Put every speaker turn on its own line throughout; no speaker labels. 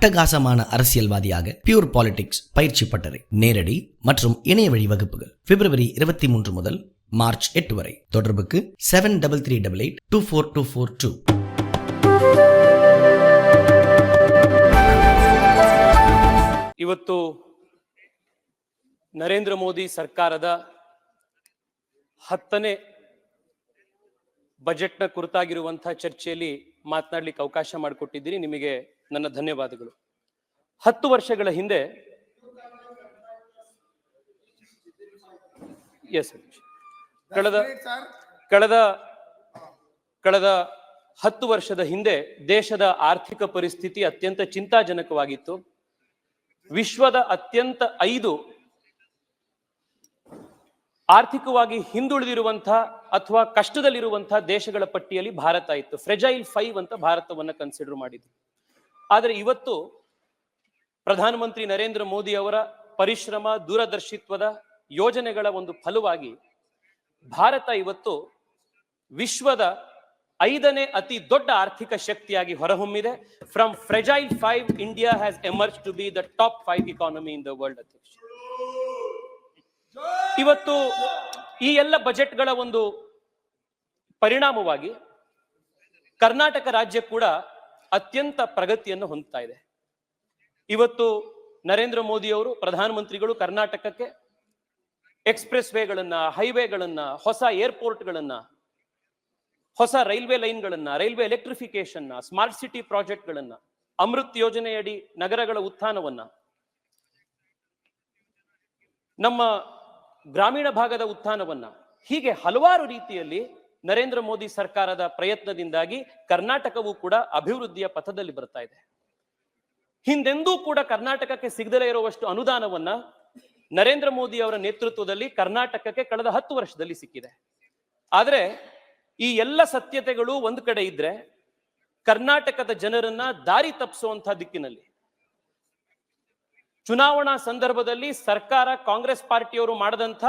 அட்டகாசமான அரசியல்வாதியாக pure politics பயிற்சி பட்டறை, நேரடி மற்றும் இணைய வழி வகுப்புகள் பிப்ரவரி 23 முதல் மார்ச் 8 வரை. தொடர்புக்கு 7338824242.
ಇವತ್ತು ನರೇಂದ್ರ ಮೋದಿ ಸರ್ಕಾರದ 10ನೇ ಬಜೆಟ್ನ ಕುರಿತಾಗಿರುವಂತಹ ಚರ್ಚೆಯಲ್ಲಿ ಮಾತನಾಡಲಿಕ್ಕೆ ಅವಕಾಶ ಮಾಡಿಕೊಟ್ಟಿದ್ದೀರಿ. ನಿಮಗೆ ನನ್ನ ಧನ್ಯವಾದಗಳು. 10 ವರ್ಷಗಳ ಹಿಂದೆ ಕಳೆದ 10 ವರ್ಷದ ಹಿಂದೆ ದೇಶದ ಆರ್ಥಿಕ ಪರಿಸ್ಥಿತಿ ಅತ್ಯಂತ ಚಿಂತಾಜನಕವಾಗಿತ್ತು. ವಿಶ್ವದ ಅತ್ಯಂತ 5 ಆರ್ಥಿಕವಾಗಿ ಹಿಂದುಳಿದಿರುವಂತಹ ಅಥವಾ ಕಷ್ಟದಲ್ಲಿರುವಂತಹ ದೇಶಗಳ ಪಟ್ಟಿಯಲ್ಲಿ ಭಾರತ ಇತ್ತು. ಫ್ರೆಜೈಲ್ 5 ಅಂತ ಭಾರತವನ್ನ ಕನ್ಸಿಡರ್ ಮಾಡಿದ್ರು. ಆದರೆ ಇವತ್ತು ಪ್ರಧಾನಮಂತ್ರಿ ನರೇಂದ್ರ ಮೋದಿ ಅವರ ಪರಿಶ್ರಮ, ದೂರದರ್ಶಿತ್ವದ ಯೋಜನೆಗಳ ಒಂದು ಫಲವಾಗಿ ಭಾರತ ಇವತ್ತು ವಿಶ್ವದ 5ನೇ ಅತಿ ದೊಡ್ಡ ಆರ್ಥಿಕ ಶಕ್ತಿಯಾಗಿ ಹೊರಹೊಮ್ಮಿದೆ. From fragile 5, India has emerge to be the top 5 economy in the world. ಅಧ್ಯಕ್ಷ, ಇವತ್ತು ಈ ಎಲ್ಲ ಬಜೆಟ್ಗಳ ಒಂದು ಪರಿಣಾಮವಾಗಿ ಕರ್ನಾಟಕ ರಾಜ್ಯ ಕೂಡ ಅತ್ಯಂತ ಪ್ರಗತಿಯನ್ನು ಹೊಂದ್ತಾ ಇದೆ. ಇವತ್ತು ನರೇಂದ್ರ ಮೋದಿ ಅವರು ಪ್ರಧಾನಮಂತ್ರಿಗಳು ಕರ್ನಾಟಕಕ್ಕೆ ಎಕ್ಸ್ಪ್ರೆಸ್ ವೇಗಳನ್ನ, ಹೈವೇಗಳನ್ನ, ಹೊಸ ಏರ್ಪೋರ್ಟ್ಗಳನ್ನ, ಹೊಸ ರೈಲ್ವೆ ಲೈನ್ಗಳನ್ನ, ರೈಲ್ವೆ ಎಲೆಕ್ಟ್ರಿಫಿಕೇಶನ್, ಸ್ಮಾರ್ಟ್ ಸಿಟಿ ಪ್ರಾಜೆಕ್ಟ್ಗಳನ್ನ, ಅಮೃತ್ ಯೋಜನೆಯಡಿ ನಗರಗಳ ಉತ್ಥಾನವನ್ನ, ನಮ್ಮ ಗ್ರಾಮೀಣ ಭಾಗದ ಉತ್ಥಾನವನ್ನ, ಹೀಗೆ ಹಲವಾರು ರೀತಿಯಲ್ಲಿ ನರೇಂದ್ರ ಮೋದಿ ಸರ್ಕಾರದ ಪ್ರಯತ್ನದಿಂದಾಗಿ ಕರ್ನಾಟಕವೂ ಕೂಡ ಅಭಿವೃದ್ಧಿಯ ಪಥದಲ್ಲಿ ಬರ್ತಾ ಇದೆ. ಹಿಂದೆಂದೂ ಕೂಡ ಕರ್ನಾಟಕಕ್ಕೆ ಸಿಗದಲೇ ಇರುವಷ್ಟು ಅನುದಾನವನ್ನ ನರೇಂದ್ರ ಮೋದಿ ಅವರ ನೇತೃತ್ವದಲ್ಲಿ ಕರ್ನಾಟಕಕ್ಕೆ ಕಳೆದ 10 ವರ್ಷದಲ್ಲಿ ಸಿಕ್ಕಿದೆ. ಆದರೆ ಈ ಎಲ್ಲ ಸತ್ಯತೆಗಳು ಒಂದು ಕಡೆ ಇದ್ರೆ, ಕರ್ನಾಟಕದ ಜನರನ್ನ ದಾರಿ ತಪ್ಪಿಸುವಂತಹ ದಿಕ್ಕಿನಲ್ಲಿ ಚುನಾವಣಾ ಸಂದರ್ಭದಲ್ಲಿ ಸರ್ಕಾರ, ಕಾಂಗ್ರೆಸ್ ಪಾರ್ಟಿಯವರು ಮಾಡದಂತ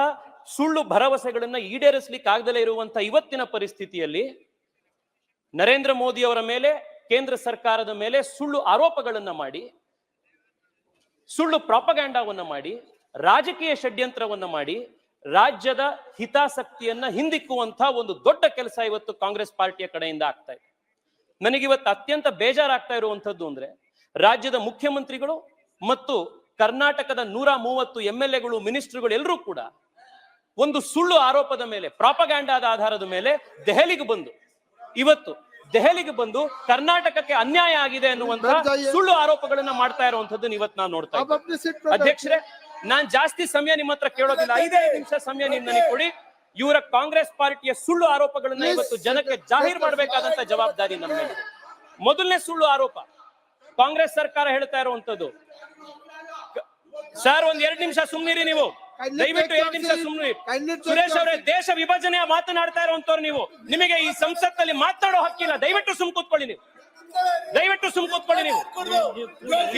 ಸುಳ್ಳು ಭರವಸೆಗಳನ್ನ ಈಡೇರಿಸಲಿಕ್ಕೆ ಆಗದಲೇ ಇರುವಂತಹ ಇವತ್ತಿನ ಪರಿಸ್ಥಿತಿಯಲ್ಲಿ ನರೇಂದ್ರ ಮೋದಿ ಅವರ ಮೇಲೆ, ಕೇಂದ್ರ ಸರ್ಕಾರದ ಮೇಲೆ ಸುಳ್ಳು ಆರೋಪಗಳನ್ನ ಮಾಡಿ, ಸುಳ್ಳು ಪ್ರಾಪಗಾಂಡಾವನ್ನ ಮಾಡಿ, ರಾಜಕೀಯ ಷಡ್ಯಂತ್ರವನ್ನ ಮಾಡಿ ರಾಜ್ಯದ ಹಿತಾಸಕ್ತಿಯನ್ನ ಹಿಂದಿಕ್ಕುವಂತಹ ಒಂದು ದೊಡ್ಡ ಕೆಲಸ ಇವತ್ತು ಕಾಂಗ್ರೆಸ್ ಪಾರ್ಟಿಯ ಕಡೆಯಿಂದ ಆಗ್ತಾ ಇದೆ. ನನಗಿವತ್ತು ಅತ್ಯಂತ ಬೇಜಾರಾಗ್ತಾ ಇರುವಂತದ್ದು ಅಂದ್ರೆ, ರಾಜ್ಯದ ಮುಖ್ಯಮಂತ್ರಿಗಳು ಮತ್ತು ಕರ್ನಾಟಕದ 130 MLAಗಳು, ಮಿನಿಸ್ಟರ್ಗಳು ಎಲ್ಲರೂ ಕೂಡ ಒಂದು ಸುಳ್ಳು ಆರೋಪದ ಮೇಲೆ, ಪ್ರಾಪಗಾಂಡಾದ ಆಧಾರದ ಮೇಲೆ ದೆಹಲಿಗೆ ಬಂದು ಕರ್ನಾಟಕಕ್ಕೆ ಅನ್ಯಾಯ ಆಗಿದೆ ಅನ್ನುವಂತ ಸುಳ್ಳು ಆರೋಪಗಳನ್ನ ಮಾಡ್ತಾ ಇರುವಂತದ್ದು ಇವತ್ತು ನಾವು ನೋಡ್ತಾ ಇದ್ದೀವಿ. ಅಧ್ಯಕ್ಷರೇ, ನಾನ್ ಜಾಸ್ತಿ ಸಮಯ ನಿಮ್ಮ ಹತ್ರ ಕೇಳೋದಿಲ್ಲ, 5 ನಿಮಿಷ ಸಮಯ ನೀವು ನನಗೆ ಕೊಡಿ. ಇವರ ಕಾಂಗ್ರೆಸ್ ಪಾರ್ಟಿಯ ಸುಳ್ಳು ಆರೋಪಗಳನ್ನ ಇವತ್ತು ಜನಕ್ಕೆ ಜಾಹೀರ್ ಮಾಡಬೇಕಾದಂತ ಜವಾಬ್ದಾರಿ ನಮ್ಮ ಮೇಲೆ. ಮೊದಲನೇ ಸುಳ್ಳು ಆರೋಪ ಕಾಂಗ್ರೆಸ್ ಸರ್ಕಾರ ಹೇಳ್ತಾ ಇರುವಂತದ್ದು. ಸರ್, ಒಂದ್ 2 ನಿಮಿಷ ಸುಮ್ನಿರಿ ನೀವು, ದಯವಿಟ್ಟು 2 ನಿಮಿಷ ಸುಮ್ನಿರಿ. ಸುರೇಶ್ ಅವರೇ, ದೇಶ ವಿಭಜನೆಯ ಮಾತನಾಡ್ತಾ ಇರುವಂತವ್ರು ನೀವು, ನಿಮಗೆ ಈ ಸಂಸತ್ತಲ್ಲಿ ಮಾತನಾಡೋ ಹಕ್ಕಿಲ್ಲ. ದಯವಿಟ್ಟು ಸುಮ್ ಕೂತ್ಕೊಳ್ಳಿ ನೀವು,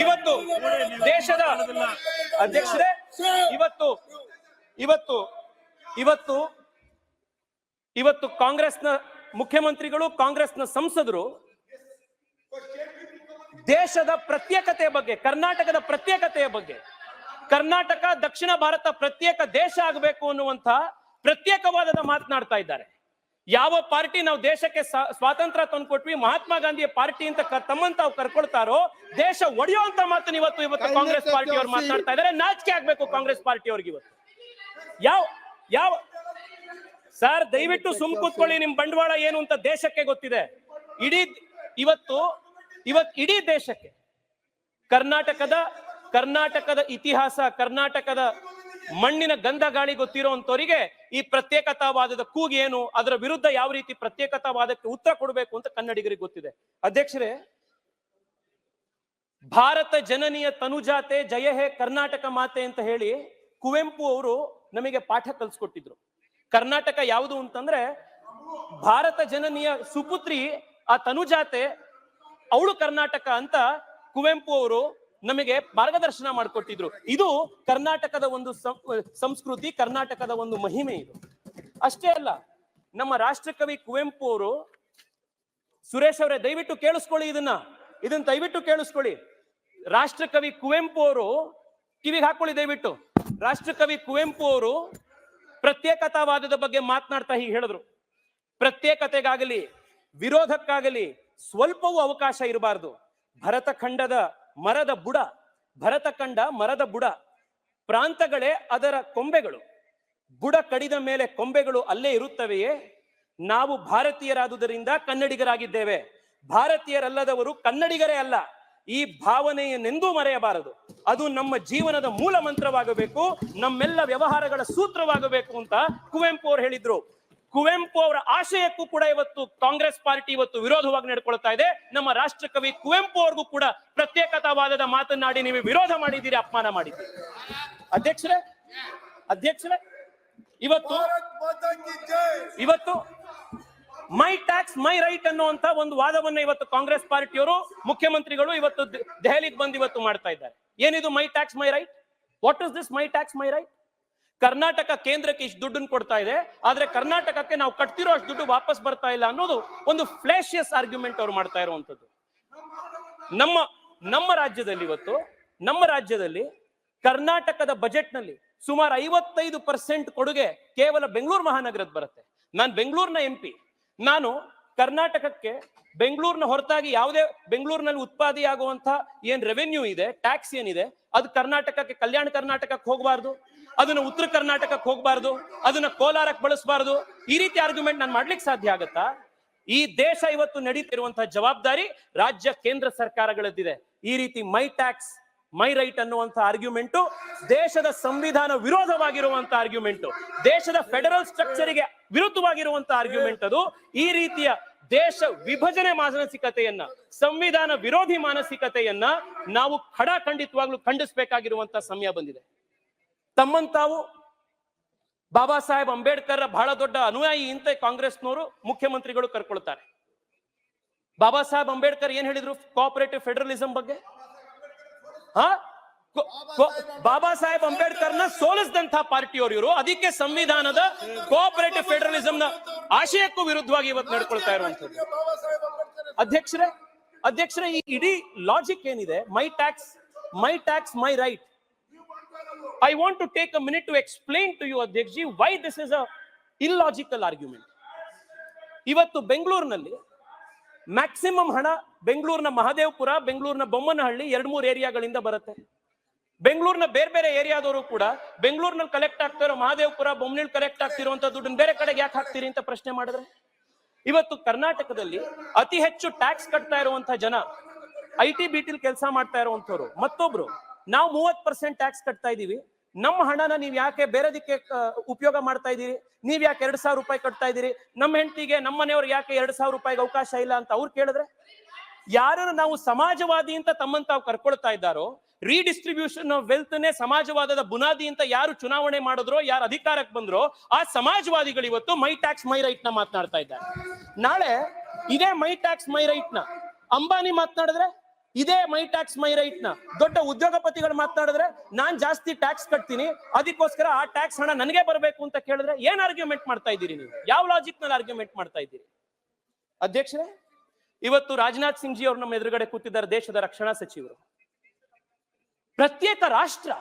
ಇವತ್ತು ದೇಶದ ಅಧ್ಯಕ್ಷರೇ, ಇವತ್ತು ಕಾಂಗ್ರೆಸ್ನ ಮುಖ್ಯಮಂತ್ರಿಗಳು, ಕಾಂಗ್ರೆಸ್ನ ಸಂಸದರು ದೇಶದ ಪ್ರತ್ಯೇಕತೆಯ ಬಗ್ಗೆ, ಕರ್ನಾಟಕದ ಪ್ರತ್ಯೇಕತೆಯ ಬಗ್ಗೆ, ಕರ್ನಾಟಕ ದಕ್ಷಿಣ ಭಾರತ ಪ್ರತ್ಯೇಕ ದೇಶ ಆಗಬೇಕು ಅನ್ನುವಂತ ಪ್ರತ್ಯೇಕವಾದದ ಮಾತನಾಡ್ತಾ ಇದ್ದಾರೆ. ಯಾವ ಪಾರ್ಟಿ ನಾವು ದೇಶಕ್ಕೆ ಸ್ವಾತಂತ್ರ್ಯ ತಂದ್ಕೊಟ್ವಿ, ಮಹಾತ್ಮ ಗಾಂಧಿಯ ಪಾರ್ಟಿ ಅಂತ ತಮ್ಮಂತಾವ್ ಕರ್ಕೊಳ್ತಾರೋ, ದೇಶ ಒಡೆಯುವಂತ ಮಾತನ್ನ ಇವತ್ತು ಕಾಂಗ್ರೆಸ್ ಪಾರ್ಟಿ ಅವ್ರು ಮಾತನಾಡ್ತಾ ಇದ್ದಾರೆ. ನಾಚಿಕೆ ಆಗ್ಬೇಕು ಕಾಂಗ್ರೆಸ್ ಪಾರ್ಟಿ ಅವ್ರಿಗೆ. ಇವತ್ತು ಯಾವ ಸರ್, ದಯವಿಟ್ಟು ಸುಮ್ ಕೂತ್ಕೊಳ್ಳಿ. ನಿಮ್ ಬಂಡವಾಳ ಏನು ಅಂತ ದೇಶಕ್ಕೆ ಗೊತ್ತಿದೆ. ಇಡೀ ದೇಶಕ್ಕೆ ಕರ್ನಾಟಕದ ಇತಿಹಾಸ, ಕರ್ನಾಟಕದ ಮಣ್ಣಿನ ಗಂಧ ಗಾಳಿ ಗೊತ್ತಿರುವಂತವರಿಗೆ ಈ ಪ್ರತ್ಯೇಕತಾವಾದದ ಕೂಗೇನು, ಅದರ ವಿರುದ್ಧ ಯಾವ ರೀತಿ ಪ್ರತ್ಯೇಕತಾವಾದಕ್ಕೆ ಉತ್ತರ ಕೊಡಬೇಕು ಅಂತ ಕನ್ನಡಿಗರಿಗೆ ಗೊತ್ತಿದೆ. ಅಧ್ಯಕ್ಷರೇ, ಭಾರತ ಜನನಿಯ ತನುಜಾತೆ ಜಯ ಹೇ ಕರ್ನಾಟಕ ಮಾತೆ ಅಂತ ಹೇಳಿ ಕುವೆಂಪು ಅವರು ನಮಗೆ ಪಾಠ ಕಲಿಸ್ಕೊಟ್ಟಿದ್ರು. ಕರ್ನಾಟಕ ಯಾವುದು ಅಂತಂದ್ರೆ ಭಾರತ ಜನನಿಯ ಸುಪುತ್ರಿ ಆ ತನುಜಾತೆ, ಅವಳು ಕರ್ನಾಟಕ ಅಂತ ಕುವೆಂಪು ಅವರು ನಮಗೆ ಮಾರ್ಗದರ್ಶನ ಮಾಡಿಕೊಟ್ಟಿದ್ರು. ಇದು ಕರ್ನಾಟಕದ ಒಂದು ಸಂಸ್ಕೃತಿ, ಕರ್ನಾಟಕದ ಒಂದು ಮಹಿಮೆ. ಇದು ಅಷ್ಟೇ ಅಲ್ಲ, ನಮ್ಮ ರಾಷ್ಟ್ರಕವಿ ಕುವೆಂಪು ಅವರು, ಸುರೇಶ್ ಅವರೇ ದಯವಿಟ್ಟು ಕೇಳಿಸ್ಕೊಳ್ಳಿ, ಇದನ್ನ ದಯವಿಟ್ಟು ಕೇಳಿಸ್ಕೊಳ್ಳಿ. ರಾಷ್ಟ್ರಕವಿ ಕುವೆಂಪು ಅವರು, ಕಿವಿಗೆ ಹಾಕೊಳ್ಳಿ ದಯವಿಟ್ಟು, ರಾಷ್ಟ್ರಕವಿ ಕುವೆಂಪು ಅವರು ಪ್ರತ್ಯೇಕತಾವಾದದ ಬಗ್ಗೆ ಮಾತನಾಡ್ತಾ ಹೀಗೆ ಹೇಳಿದ್ರು: ಪ್ರತ್ಯೇಕತೆಗಾಗಲಿ ವಿರೋಧಕ್ಕಾಗಲಿ ಸ್ವಲ್ಪವೂ ಅವಕಾಶ ಇರಬಾರದು. ಭರತಖಂಡದ ಮರದ ಬುಡ, ಭರತಖಂಡ ಮರದ ಬುಡ, ಪ್ರಾಂತಗಳೇ ಅದರ ಕೊಂಬೆಗಳು, ಬುಡ ಕಡಿದ ಮೇಲೆ ಕೊಂಬೆಗಳು ಅಲ್ಲೇ ಇರುತ್ತವೆಯೇ? ನಾವು ಭಾರತೀಯರಾದುದರಿಂದ ಕನ್ನಡಿಗರಾಗಿದ್ದೇವೆ, ಭಾರತೀಯರಲ್ಲದವರು ಕನ್ನಡಿಗರೇ ಅಲ್ಲ. ಈ ಭಾವನೆಯನ್ನೆಂದೂ ಮರೆಯಬಾರದು. ಅದು ನಮ್ಮ ಜೀವನದ ಮೂಲ ಮಂತ್ರವಾಗಬೇಕು, ನಮ್ಮೆಲ್ಲ ವ್ಯವಹಾರಗಳ ಸೂತ್ರವಾಗಬೇಕು ಅಂತ ಕುವೆಂಪು ಅವರು ಹೇಳಿದ್ರು. ಕುವೆಂಪು ಅವರ ಆಶಯಕ್ಕೂ ಕೂಡ ಇವತ್ತು ಕಾಂಗ್ರೆಸ್ ಪಾರ್ಟಿ ಇವತ್ತು ವಿರೋಧವಾಗಿ ನಡ್ಕೊಳ್ತಾ ಇದೆ. ನಮ್ಮ ರಾಷ್ಟ್ರಕವಿ ಕುವೆಂಪು ಅವ್ರಿಗೂ ಕೂಡ ಪ್ರತ್ಯೇಕತಾವಾದದ ಮಾತನಾಡಿ ನೀವು ವಿರೋಧ ಮಾಡಿದ್ದೀರಿ, ಅಪಮಾನ ಮಾಡಿದ್ದೀರಿ. ಅಧ್ಯಕ್ಷರೇ, ಇವತ್ತು ಮೈ ಟ್ಯಾಕ್ಸ್ ಮೈ ರೈಟ್ ಅನ್ನುವಂತ ಒಂದು ವಾದವನ್ನ ಇವತ್ತು ಕಾಂಗ್ರೆಸ್ ಪಾರ್ಟಿಯವರು, ಮುಖ್ಯಮಂತ್ರಿಗಳು ಇವತ್ತು ದೆಹಲಿಗೆ ಬಂದು ಇವತ್ತು ಮಾಡ್ತಾ ಇದ್ದಾರೆ. ಏನಿದು ಮೈ tax my right? What is this my tax my right? Karnataka ಕೇಂದ್ರಕ್ಕೆ ಇಷ್ಟು ದುಡ್ಡನ್ನು ಕೊಡ್ತಾ ಇದೆ, ಆದ್ರೆ ಕರ್ನಾಟಕಕ್ಕೆ ನಾವು ಕಟ್ತಿರೋ ಅಷ್ಟು ದುಡ್ಡು ವಾಪಸ್ ಬರ್ತಾ ಇಲ್ಲ ಅನ್ನೋದು ಒಂದು ಫ್ಲಾಶಿಯಸ್ ಆರ್ಗ್ಯುಮೆಂಟ್ ಅವ್ರು ಮಾಡ್ತಾ ಇರುವಂತದ್ದು. ನಮ್ಮ ರಾಜ್ಯದಲ್ಲಿ ಕರ್ನಾಟಕದ ಬಜೆಟ್ ನಲ್ಲಿ ಸುಮಾರು 55% ಕೊಡುಗೆ ಕೇವಲ ಬೆಂಗಳೂರು ಮಹಾನಗರದ ಬರುತ್ತೆ. ನಾನು ಬೆಂಗಳೂರಿನ MP, ನಾನು ಕರ್ನಾಟಕಕ್ಕೆ ಬೆಂಗಳೂರಿನ ಹೊರತಾಗಿ ಯಾವುದೇ ಬೆಂಗಳೂರಿನಲ್ಲಿ ಉತ್ಪಾದನೆಯಾಗುವಂತ ಏನ್ ರೆವೆನ್ಯೂ ಇದೆ, ಟ್ಯಾಕ್ಸ್ ಏನಿದೆ, ಅದು ಕರ್ನಾಟಕಕ್ಕೆ, ಕಲ್ಯಾಣ ಕರ್ನಾಟಕಕ್ಕೆ ಹೋಗಬಾರ್ದು, ಅದನ್ನ ಉತ್ತರ ಕರ್ನಾಟಕಕ್ಕೆ ಹೋಗಬಾರ್ದು, ಅದನ್ನ ಕೋಲಾರಕ್ಕೆ ಬಳಸಬಾರ್ದು. ಈ ರೀತಿ ಆರ್ಗ್ಯುಮೆಂಟ್ ನಾನು ಮಾಡ್ಲಿಕ್ಕೆ ಸಾಧ್ಯ ಆಗತ್ತಾ? ಈ ದೇಶ ಇವತ್ತು ನಡೀತಿರುವಂತಹ ಜವಾಬ್ದಾರಿ ರಾಜ್ಯ ಕೇಂದ್ರ ಸರ್ಕಾರಗಳದ್ದಿದೆ. ಈ ರೀತಿ ಮೈ ಟ್ಯಾಕ್ಸ್ ಮೈ ರೈಟ್ ಅನ್ನುವಂತ ಆರ್ಗ್ಯುಮೆಂಟು ದೇಶದ ಸಂವಿಧಾನ ವಿರೋಧವಾಗಿರುವಂತ ಆರ್ಗ್ಯುಮೆಂಟು, ದೇಶದ ಫೆಡರಲ್ ಸ್ಟ್ರಕ್ಚರ್ಗೆ ವಿರುದ್ಧವಾಗಿರುವಂತ ಆರ್ಗ್ಯುಮೆಂಟ್ ಅದು. ಈ ರೀತಿಯ ದೇಶ ವಿಭಜನೆ ಮಾನಸಿಕತೆಯನ್ನ, ಸಂವಿಧಾನ ವಿರೋಧಿ ಮಾನಸಿಕತೆಯನ್ನ ನಾವು ಖಂಡಿತವಾಗ್ಲೂ ಖಂಡಿಸಬೇಕಾಗಿರುವಂತ ಸಮಯ ಬಂದಿದೆ. ತಮ್ಮಂತಾವು ಬಾಬಾ ಸಾಹೇಬ್ ಅಂಬೇಡ್ಕರ್ ಬಹಳ ದೊಡ್ಡ ಅನುಯಾಯಿ ಅಂತ ಕಾಂಗ್ರೆಸ್ನವರು, ಮುಖ್ಯಮಂತ್ರಿಗಳು ಕರ್ಕೊಳ್ತಾರೆ. ಬಾಬಾ ಸಾಹೇಬ್ ಅಂಬೇಡ್ಕರ್ ಏನ್ ಹೇಳಿದ್ರು ಕೋಆಪರೇಟಿವ್ ಫೆಡರಲಿಸಂ ಬಗ್ಗೆ? ಬಾಬಾ ಸಾಹೇಬ್ ಅಂಬೇಡ್ಕರ್ನ ಸೋಲಿಸಿದಂತ ಪಾರ್ಟಿಯವರು ಇವರು. ಅದಕ್ಕೆ ಸಂವಿಧಾನದ ಕೋಆಪರೇಟಿವ್ ಫೆಡರಲಿಸಂ ನ ಆಶಯಕ್ಕೂ ವಿರುದ್ಧವಾಗಿ ಇವತ್ತು ನಡ್ಕೊಳ್ತಾ ಇರುವಂತದ್ದು. ಅಧ್ಯಕ್ಷರೇ, ಈ ಇಡೀ ಲಾಜಿಕ್ ಏನಿದೆ, ಮೈ tax my right, I want to take a minute to explain to you, Adhyakji, why this is a illogical argument. ಇವತ್ತು ಬೆಂಗಳೂರಿನಲ್ಲಿ ಮ್ಯಾಕ್ಸಿಮಮ್ ಹಣ ಬೆಂಗಳೂರಿನ ಮಹದೇವಪುರ, ಬೆಂಗಳೂರಿನ ಬೊಮ್ಮನಹಳ್ಳಿ 2-3 ಏರಿಯಾಗಳಿಂದ ಬರುತ್ತೆ. ಬೆಂಗಳೂರಿನ ಬೇರೆ ಏರಿಯಾದವರು ಕೂಡ ಬೆಂಗಳೂರಿನಲ್ಲಿ ಕಲೆಕ್ಟ್ ಆಗ್ತಿರೋ ಮಹದೇವಪುರ, ಬೊಮ್ಮನಹಳ್ಳಿ ಕಲೆಕ್ಟ್ ಆಗ್ತಿರುವಂತ ದುಡ್ಡನ್ನು ಬೇರೆ ಕಡೆಗೆ ಯಾಕೆ ಹಾಕ್ತೀರಿ ಅಂತ ಪ್ರಶ್ನೆ ಮಾಡಿದ್ರೆ, ಇವತ್ತು ಕರ್ನಾಟಕದಲ್ಲಿ ಅತಿ ಹೆಚ್ಚು ಟ್ಯಾಕ್ಸ್ ಕಟ್ತಾ ಇರುವಂತಹ ಜನ IT BT ಕೆಲಸ ಮಾಡ್ತಾ ಇರುವಂತವ್ರು. ಮತ್ತೊಬ್ರು, ನಾವು 30% ಟ್ಯಾಕ್ಸ್ ಕಟ್ತಾ ಇದೀವಿ, ನಮ್ಮ ಹಣನ ನೀವ್ ಯಾಕೆ ಬೇರೆದಕ್ಕೆ ಉಪಯೋಗ ಮಾಡ್ತಾ ಇದೀರಿ, ನೀವ್ ಯಾಕೆ 2,000 ರೂಪಾಯಿ ಕಟ್ತಾ ಇದೀರಿ, ನಮ್ಮ ಹೆಂಡತಿಗೆ ನಮ್ಮ ಮನೆಯವ್ರಿಗೆ ಯಾಕೆ 2,000 ರೂಪಾಯಿಗೆ ಅವಕಾಶ ಇಲ್ಲ ಅಂತ ಅವ್ರು ಕೇಳಿದ್ರೆ, ಯಾರನ್ನು ನಾವು ಸಮಾಜವಾದಿ ಅಂತ ತಮ್ಮಂತಾವ್ ಕರ್ಕೊಳ್ತಾ ಇದ್ದಾರೋ, ರೀಡಿಸ್ಟ್ರಿಬ್ಯೂಷನ್ ಆಫ್ ವೆಲ್ತ್ ನೇ ಸಮಾಜವಾದದ ಬುನಾದಿ ಅಂತ ಯಾರು ಚುನಾವಣೆ ಮಾಡಿದ್ರೋ, ಯಾರು ಅಧಿಕಾರಕ್ಕೆ ಬಂದ್ರೋ, ಆ ಸಮಾಜವಾದಿಗಳು ಇವತ್ತು ಮೈ ಟ್ಯಾಕ್ಸ್ ಮೈ ರೈಟ್ ನ ಮಾತನಾಡ್ತಾ ಇದ್ದಾರೆ. ನಾಳೆ ಇದೇ ಮೈ ಟ್ಯಾಕ್ಸ್ ಮೈ ರೈಟ್ ನ ಅಂಬಾನಿ ಮಾತನಾಡಿದ್ರೆ, ಇದೇ ಮೈ ಟ್ಯಾಕ್ಸ್ ಮೈ ರೈಟ್ ನ ದೊಡ್ಡ ಉದ್ಯೋಗಪತಿಗಳು ಮಾತನಾಡಿದ್ರೆ, ನಾನ್ ಜಾಸ್ತಿ ಟ್ಯಾಕ್ಸ್ ಕಟ್ತೀನಿ, ಅದಕ್ಕೋಸ್ಕರ ಆ ಟ್ಯಾಕ್ಸ್ ಹಣ ನನಗೆ ಬರಬೇಕು ಅಂತ ಕೇಳಿದ್ರೆ ಏನ್ ಆರ್ಗ್ಯುಮೆಂಟ್ ಮಾಡ್ತಾ ಇದ್ದೀರಿ ನೀವು? ಯಾವ ಲಾಜಿಕ್ ನಲ್ಲಿ ಆರ್ಗ್ಯುಮೆಂಟ್ ಮಾಡ್ತಾ ಇದ್ದೀರಿ? ಅಧ್ಯಕ್ಷರೇ, ಇವತ್ತು ರಾಜನಾಥ್ ಸಿಂಗ್ ಜಿ ಅವರು ನಮ್ಮ ಎದುರುಗಡೆ ಕೂತಿದ್ದಾರೆ, ದೇಶದ ರಕ್ಷಣಾ ಸಚಿವರು. ಪ್ರತ್ಯೇಕ ರಾಷ್ಟ್ರ,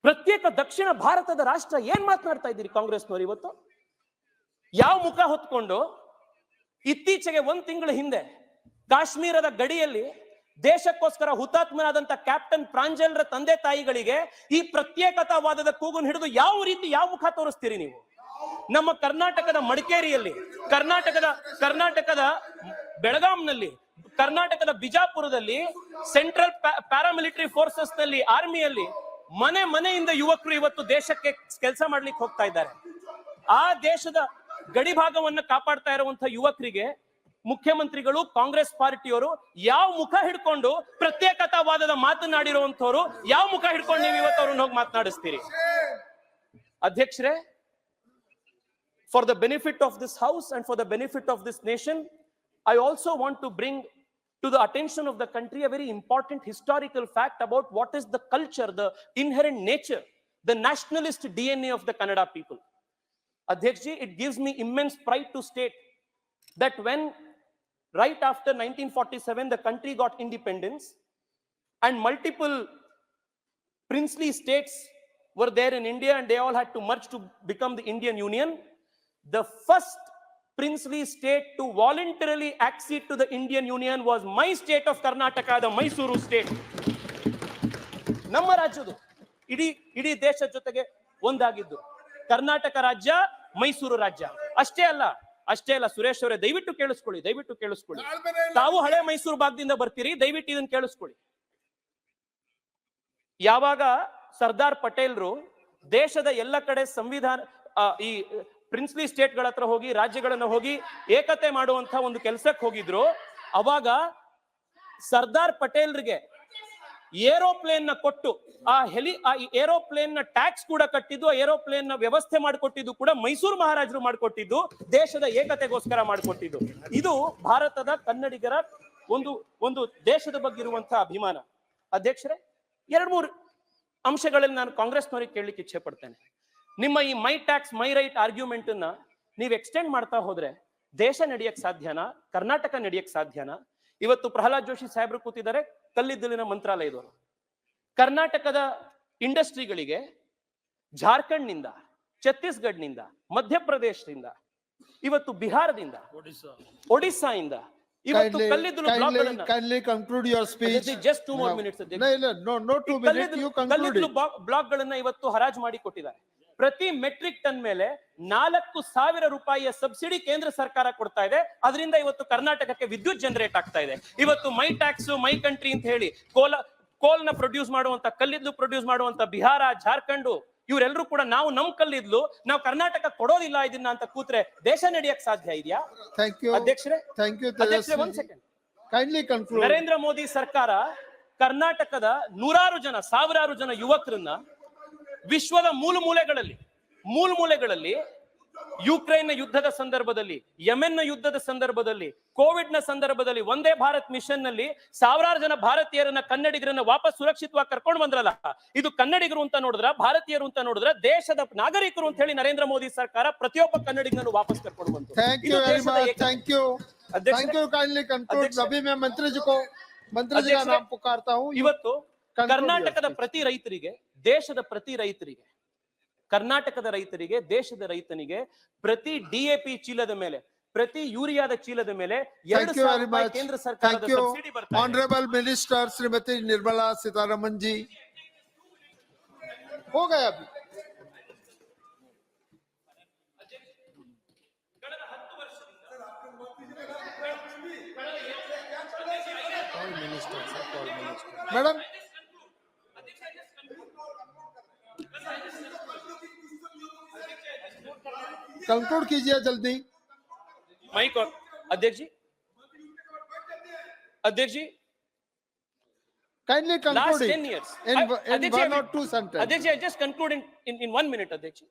ಪ್ರತ್ಯೇಕ ದಕ್ಷಿಣ ಭಾರತದ ರಾಷ್ಟ್ರ ಏನ್ ಮಾತನಾಡ್ತಾ ಇದ್ದೀರಿ ಕಾಂಗ್ರೆಸ್ನವರು? ಇವತ್ತು ಯಾವ ಮುಖ ಹೊತ್ಕೊಂಡು ಇತ್ತೀಚೆಗೆ 1 ತಿಂಗಳ ಹಿಂದೆ ಕಾಶ್ಮೀರದ ಗಡಿಯಲ್ಲಿ ದೇಶಕ್ಕೋಸ್ಕರ ಹುತಾತ್ಮನಾದಂತ ಕ್ಯಾಪ್ಟನ್ ಪ್ರಾಂಜಲ್ರ ತಂದೆ ತಾಯಿಗಳಿಗೆ ಈ ಪ್ರತ್ಯೇಕತಾವಾದದ ಕೂಗನ್ನು ಹಿಡಿದು ಯಾವ ಮುಖ ತೋರಿಸ್ತೀರಿ ನೀವು? ನಮ್ಮ ಕರ್ನಾಟಕದ ಮಡಿಕೇರಿಯಲ್ಲಿ, ಕರ್ನಾಟಕದ ಬೆಳಗಾಂನಲ್ಲಿ, ಕರ್ನಾಟಕದ ಬಿಜಾಪುರದಲ್ಲಿ, ಸೆಂಟ್ರಲ್ ಪ್ಯಾರಾಮಿಲಿಟರಿ ಫೋರ್ಸಸ್ ನಲ್ಲಿ, ಆರ್ಮಿಯಲ್ಲಿ ಮನೆಯಿಂದ ಯುವಕರು ಇವತ್ತು ದೇಶಕ್ಕೆ ಕೆಲಸ ಮಾಡ್ಲಿಕ್ಕೆ ಹೋಗ್ತಾ ಇದ್ದಾರೆ. ಆ ದೇಶದ ಗಡಿ ಭಾಗವನ್ನು ಕಾಪಾಡ್ತಾ ಇರುವಂತಹ ಯುವಕರಿಗೆ ಮುಖ್ಯಮಂತ್ರಿಗಳು, ಕಾಂಗ್ರೆಸ್ ಪಾರ್ಟಿಯವರು ಯಾವ ಮುಖ ಹಿಡ್ಕೊಂಡು ಪ್ರತ್ಯೇಕತಾವಾದದ ಮಾತನಾಡಿರುವಂತವ್ರು ಯಾವ ಮುಖ ಹಿಡ್ಕೊಂಡು ನೀವು ಇವತ್ತು ಅವ್ರನ್ನ ಹೋಗಿ ಮಾತನಾಡಿಸ್ತೀರಿ? ಅಧ್ಯಕ್ಷರೇ, for the benefit of this house and for the benefit of this nation, I also want to bring to the attention of the country a very important historical fact about what is the culture, the inherent nature, the nationalist DNA of the Kannada people. Adhyakji, it gives me immense pride to state that when right after 1947 the country got independence, and multiple princely states were there in India and they all had to merge to become the Indian Union. The first princely state to voluntarily accede to the Indian Union was my state of Karnataka, the Mysuru state. ನಮ್ಮ ರಾಜ್ಯದು ಇಡೀ ದೇಶದ ಜೊತೆಗೆ ಒಂದಾಗಿದ್ದು ಕರ್ನಾಟಕ ರಾಜ್ಯ, ಮೈಸೂರು ರಾಜ್ಯ. ಅಷ್ಟೇ ಅಲ್ಲ ಸುರೇಶ್ ಅವರೇ, ದಯವಿಟ್ಟು ಕೇಳಿಸ್ಕೊಳ್ಳಿ. ತಾವು ಹಳೆ ಮೈಸೂರು ಭಾಗದಿಂದ ಬರ್ತೀರಿ, ದಯವಿಟ್ಟು ಇದನ್ನ ಕೇಳಿಸ್ಕೊಳ್ಳಿ. ಯಾವಾಗ ಸರ್ದಾರ್ ಪಟೇಲ್ರು ದೇಶದ ಎಲ್ಲ ಕಡೆ ಸಂವಿಧಾನ ಈ ಪ್ರಿನ್ಸ್ಲಿ ಸ್ಟೇಟ್ಗಳ ಹತ್ರ ಹೋಗಿ ರಾಜ್ಯಗಳನ್ನ ಹೋಗಿ ಏಕತೆ ಮಾಡುವಂತ ಒಂದು ಕೆಲಸಕ್ಕೆ ಹೋಗಿದ್ರು, ಅವಾಗ ಸರ್ದಾರ್ ಪಟೇಲ್ರಿಗೆ ಏರೋಪ್ಲೇನ್ ನ ಕೊಟ್ಟು ಆ ಏರೋಪ್ಲೇನ್ ನ ಟ್ಯಾಕ್ಸ್ ಕೂಡ ಕಟ್ಟಿದ್ದು, ಏರೋಪ್ಲೇನ್ ನ ವ್ಯವಸ್ಥೆ ಮಾಡಿಕೊಟ್ಟಿದ್ದು ಕೂಡ ಮೈಸೂರು ಮಹಾರಾಜರು ಮಾಡಿಕೊಟ್ಟಿದ್ದು, ದೇಶದ ಏಕತೆಗೋಸ್ಕರ ಮಾಡಿಕೊಟ್ಟಿದ್ದು. ಇದು ಭಾರತದ ಕನ್ನಡಿಗರ ಒಂದು ದೇಶದ ಬಗ್ಗೆ ಇರುವಂತಹ ಅಭಿಮಾನ. ಅಧ್ಯಕ್ಷರೇ, 2-3 ಅಂಶಗಳಲ್ಲಿ ನಾನು ಕಾಂಗ್ರೆಸ್ನವರಿಗೆ ಕೇಳಲಿಕ್ಕೆ ಇಚ್ಛೆ ಪಡ್ತೇನೆ. ನಿಮ್ಮ ಈ ಮೈ ಟ್ಯಾಕ್ಸ್ ಮೈ ರೈಟ್ ಆರ್ಗ್ಯುಮೆಂಟ್ ಅನ್ನ ನೀವು ಎಕ್ಸ್ಟೆಂಡ್ ಮಾಡ್ತಾ ಹೋದ್ರೆ ದೇಶ ನಡೆಯಕ್ ಸಾಧ್ಯನಾ? ಕರ್ನಾಟಕ ನಡೆಯಕ್ ಸಾಧ್ಯನಾ? ಇವತ್ತು ಪ್ರಹ್ಲಾದ್ ಜೋಶಿ ಸಾಹೇಬ್ರು ಕೂತಿದ್ದಾರೆ, ಕಲ್ಲಿದ್ದಲಿನ ಮಂತ್ರಾಲಯದವರು. ಕರ್ನಾಟಕದ ಇಂಡಸ್ಟ್ರಿಗಳಿಗೆ ಜಾರ್ಖಂಡ್ನಿಂದ, ಛತ್ತೀಸ್ಗಢ್ನಿಂದ, ಮಧ್ಯಪ್ರದೇಶದಿಂದ, ಇವತ್ತು ಬಿಹಾರದಿಂದ, ಒಡಿಸ್ಸಾಯಿಂದ ಇವತ್ತು ಕಲ್ಲಿದ್ದಲು ಬ್ಲಾಕ್ಗಳನ್ನ
kindly conclude your speech.
just 2 more minutes.
No 2 minutes, you conclude.
ಕಲ್ಲಿದ್ದಲು ಬ್ಲಾಕ್ಗಳನ್ನ ಇವತ್ತು ಹರಾಜು ಮಾಡಿ ಕೊಟ್ಟಿದ್ದಾರೆ. ಪ್ರತಿ ಮೆಟ್ರಿಕ್ ಟನ್ ಮೇಲೆ 4,000 ರೂಪಾಯಿಯ ಸಬ್ಸಿಡಿ ಕೇಂದ್ರ ಸರ್ಕಾರ ಕೊಡ್ತಾ ಇದೆ. ಅದರಿಂದ ಇವತ್ತು ಕರ್ನಾಟಕಕ್ಕೆ ವಿದ್ಯುತ್ ಜನರೇಟ್ ಆಗ್ತಾ ಇದೆ. ಇವತ್ತು ಮೈ ಟ್ಯಾಕ್ಸ್ ಮೈ ಕಂಟ್ರಿ ಅಂತ ಹೇಳಿ ಕೋಲ್ನ ಪ್ರೊಡ್ಯೂಸ್ ಮಾಡುವಂತ, ಕಲ್ಲಿದ್ದಲು ಪ್ರೊಡ್ಯೂಸ್ ಮಾಡುವಂತ ಬಿಹಾರ, ಜಾರ್ಖಂಡ್ ಇವರೆಲ್ಲರೂ ಕೂಡ ನಮ್ ಕಲ್ಲಿದ್ಲು ನಾವು ಕರ್ನಾಟಕ ಕೊಡೋದಿಲ್ಲ ಇದನ್ನ ಅಂತ ಕೂತ್ರೆ ದೇಶ ನಡೆಯಕ್ ಸಾಧ್ಯ ಇದೆಯಾ?
Thank you.
ಅಧ್ಯಕ್ಷರೇ,
Tejasvi.
1 second.
Kindly conclude.
Narendra Modi ಸರ್ಕಾರ ಕರ್ನಾಟಕದ ಸಾವಿರಾರು ಜನ ಯುವಕರನ್ನ ವಿಶ್ವದ ಮೂಲೆಗಳಲ್ಲಿ ಯುಕ್ರೇನ್ ಯುದ್ಧದ ಸಂದರ್ಭದಲ್ಲಿ, ಯೆಮೆನ್ ಯುದ್ಧದ ಸಂದರ್ಭದಲ್ಲಿ, ಕೋವಿಡ್ ನ ಸಂದರ್ಭದಲ್ಲಿ ವಂದೇ ಭಾರತ್ ಮಿಷನ್ ನಲ್ಲಿ ಸಾವಿರಾರು ಜನ ಭಾರತೀಯರನ್ನ, ಕನ್ನಡಿಗರನ್ನ ವಾಪಸ್ ಸುರಕ್ಷಿತವಾಗಿ ಕರ್ಕೊಂಡು ಬಂದ್ರಲ್ಲ, ಇದು ಕನ್ನಡಿಗರು ಅಂತ ನೋಡಿದ್ರ, ಭಾರತೀಯರು ಅಂತ ನೋಡಿದ್ರ, ದೇಶದ ನಾಗರಿಕರು ಅಂತ ಹೇಳಿ ನರೇಂದ್ರ ಮೋದಿ ಸರ್ಕಾರ ಪ್ರತಿಯೊಬ್ಬ ಕನ್ನಡಿಗರನ್ನು ವಾಪಸ್ ಕರ್ಕೊಂಡು ಬಂತು.
Thank you very much. Thank you. Kindly conclude. अभी मैं मंत्री जी का नाम पुकारता हूँ.
ಇವತ್ತು ಕರ್ನಾಟಕದ ಪ್ರತಿ ರೈತರಿಗೆ, ದೇಶದ ಪ್ರತಿ ರೈತರಿಗೆ, ಕರ್ನಾಟಕದ ರೈತರಿಗೆ, ದೇಶದ ರೈತನಿಗೆ ಪ್ರತಿ ಡಿಎಪಿ ಚೀಲದ ಮೇಲೆ, ಪ್ರತಿ ಯೂರಿಯಾದ ಚೀಲದ ಮೇಲೆ 2,000 ರೂಪಾಯಿ ಕೇಂದ್ರ ಸರ್ಕಾರದ ಸಬ್ಸಿಡಿ ಬರ್ತಾ ಇದೆ.
Honorable Minister श्रीमती निर्मला सीतारमन जी, हो गया अभी. मैडम कंक्लूड कीजिए जल्दी.
माइक और अध्यक्ष जी
kindly
last
conclude
10 years
in one or two sentences.
Adhyaksh, I just conclude in 1 minute. Adhyaksh,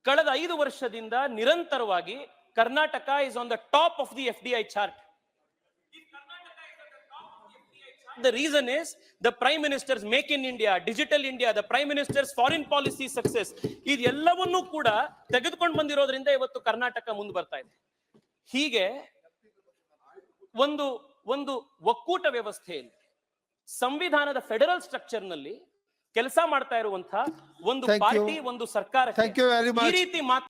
ಕಳೆದ 5 ವರ್ಷದಿಂದ ನಿರಂತರವಾಗಿ Karnataka is on the top of the FDI chart. The reason is the Prime Minister's Make in India, Digital India, the Prime Minister's foreign policy success. ಇದೆಲ್ಲವನ್ನೂ ಕೂಡ ತೆಗೆದುಕೊಂಡು ಬಂದಿರೋದ್ರಿಂದ ಇವತ್ತು ಕರ್ನಾಟಕ ಮುಂದೆ ಬರ್ತಾ ಇದೆ. ಹೀಗೆ ಒಂದು ಒಕ್ಕೂಟ ವ್ಯವಸ್ಥೆಯಲ್ಲಿ, ಸಂವಿಧಾನದ ಫೆಡರಲ್ ಸ್ಟ್ರಕ್ಚರ್ ನಲ್ಲಿ ಕೆಲಸ ಮಾಡ್ತಾ ಇರುವಂತಹ ಒಂದು ಪಾರ್ಟಿ, ಒಂದು ಸರ್ಕಾರ ಈ ರೀತಿ ಮಾತು